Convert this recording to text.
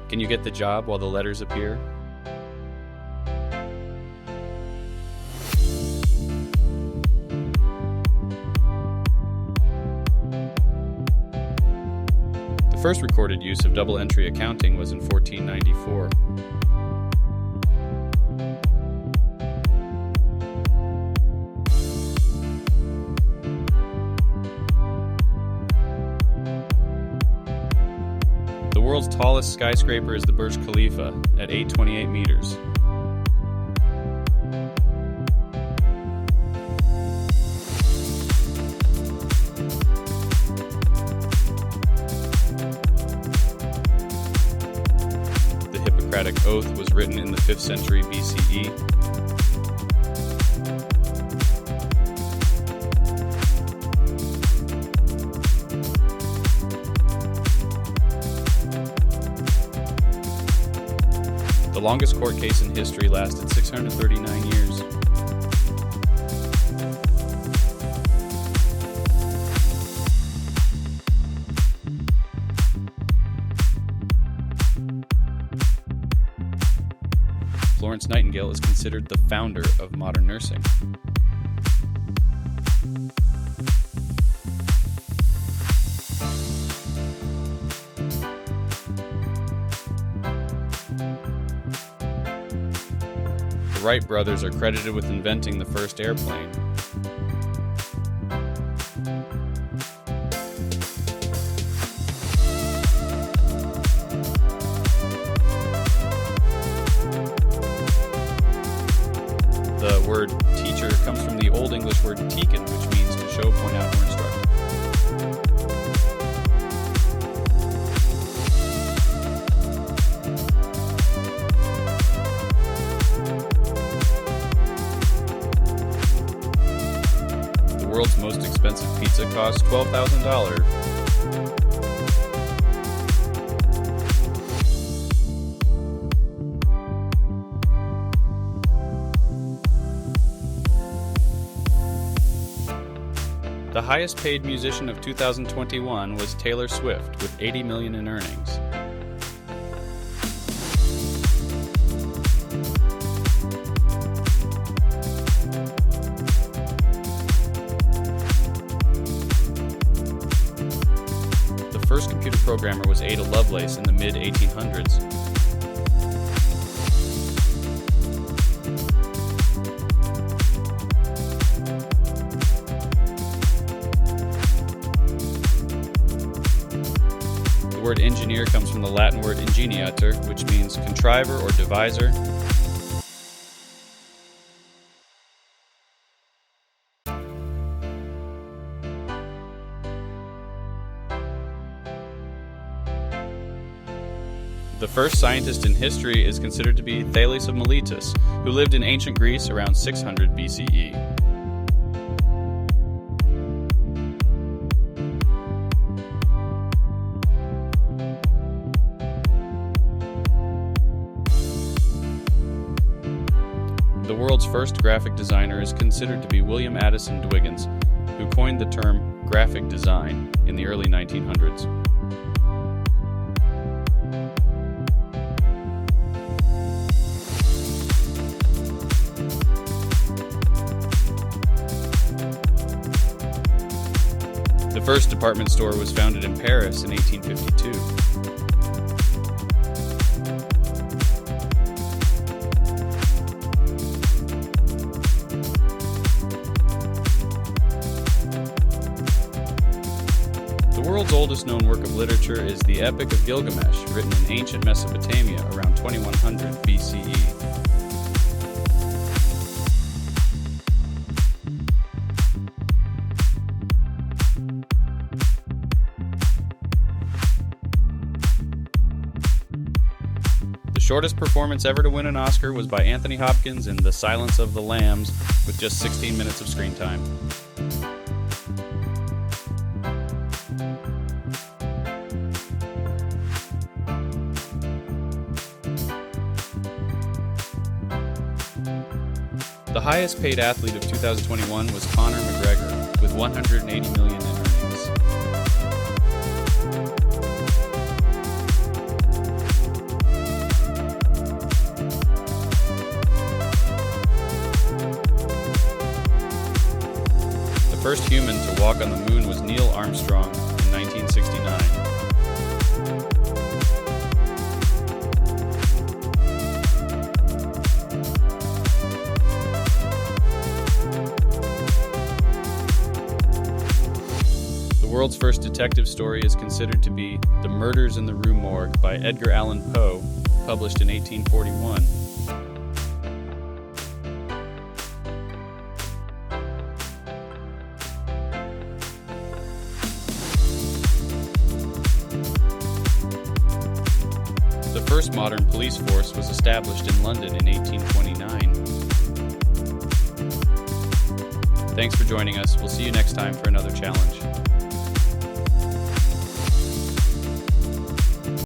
Can you get the job while the letters appear? The first recorded use of double-entry accounting was in 1494. The world's tallest skyscraper is the Burj Khalifa at 828 meters. The Hippocratic Oath was written in the 5th century BCE. The longest court case in history lasted 639 years. Florence Nightingale is considered the founder of modern nursing. The Wright brothers are credited with inventing the first airplane. The word teacher comes from the Old English word teaken, which means to show, point out, or instruct. The world's most expensive pizza costs $12,000. The highest paid musician of 2021 was Taylor Swift, with $80 million in earnings. The first computer programmer was Ada Lovelace in the mid-1800s. The word engineer comes from the Latin word ingeniatur, which means contriver or deviser. The first scientist in history is considered to be Thales of Miletus, who lived in ancient Greece around 600 BCE. The world's first graphic designer is considered to be William Addison Dwiggins, who coined the term graphic design in the early 1900s. The first department store was founded in Paris in 1852. The world's oldest known work of literature is the Epic of Gilgamesh, written in ancient Mesopotamia around 2100 BCE. The shortest performance ever to win an Oscar was by Anthony Hopkins in The Silence of the Lambs, with just 16 minutes of screen time. The highest paid athlete of 2021 was Conor McGregor, with $180 million in earnings. first human to walk on the moon was Neil Armstrong in 1969. The world's first detective story is considered to be The Murders in the Rue Morgue by Edgar Allan Poe, published in 1841. The first modern police force was established in London in 1829. Thanks for joining us. We'll see you next time for another challenge.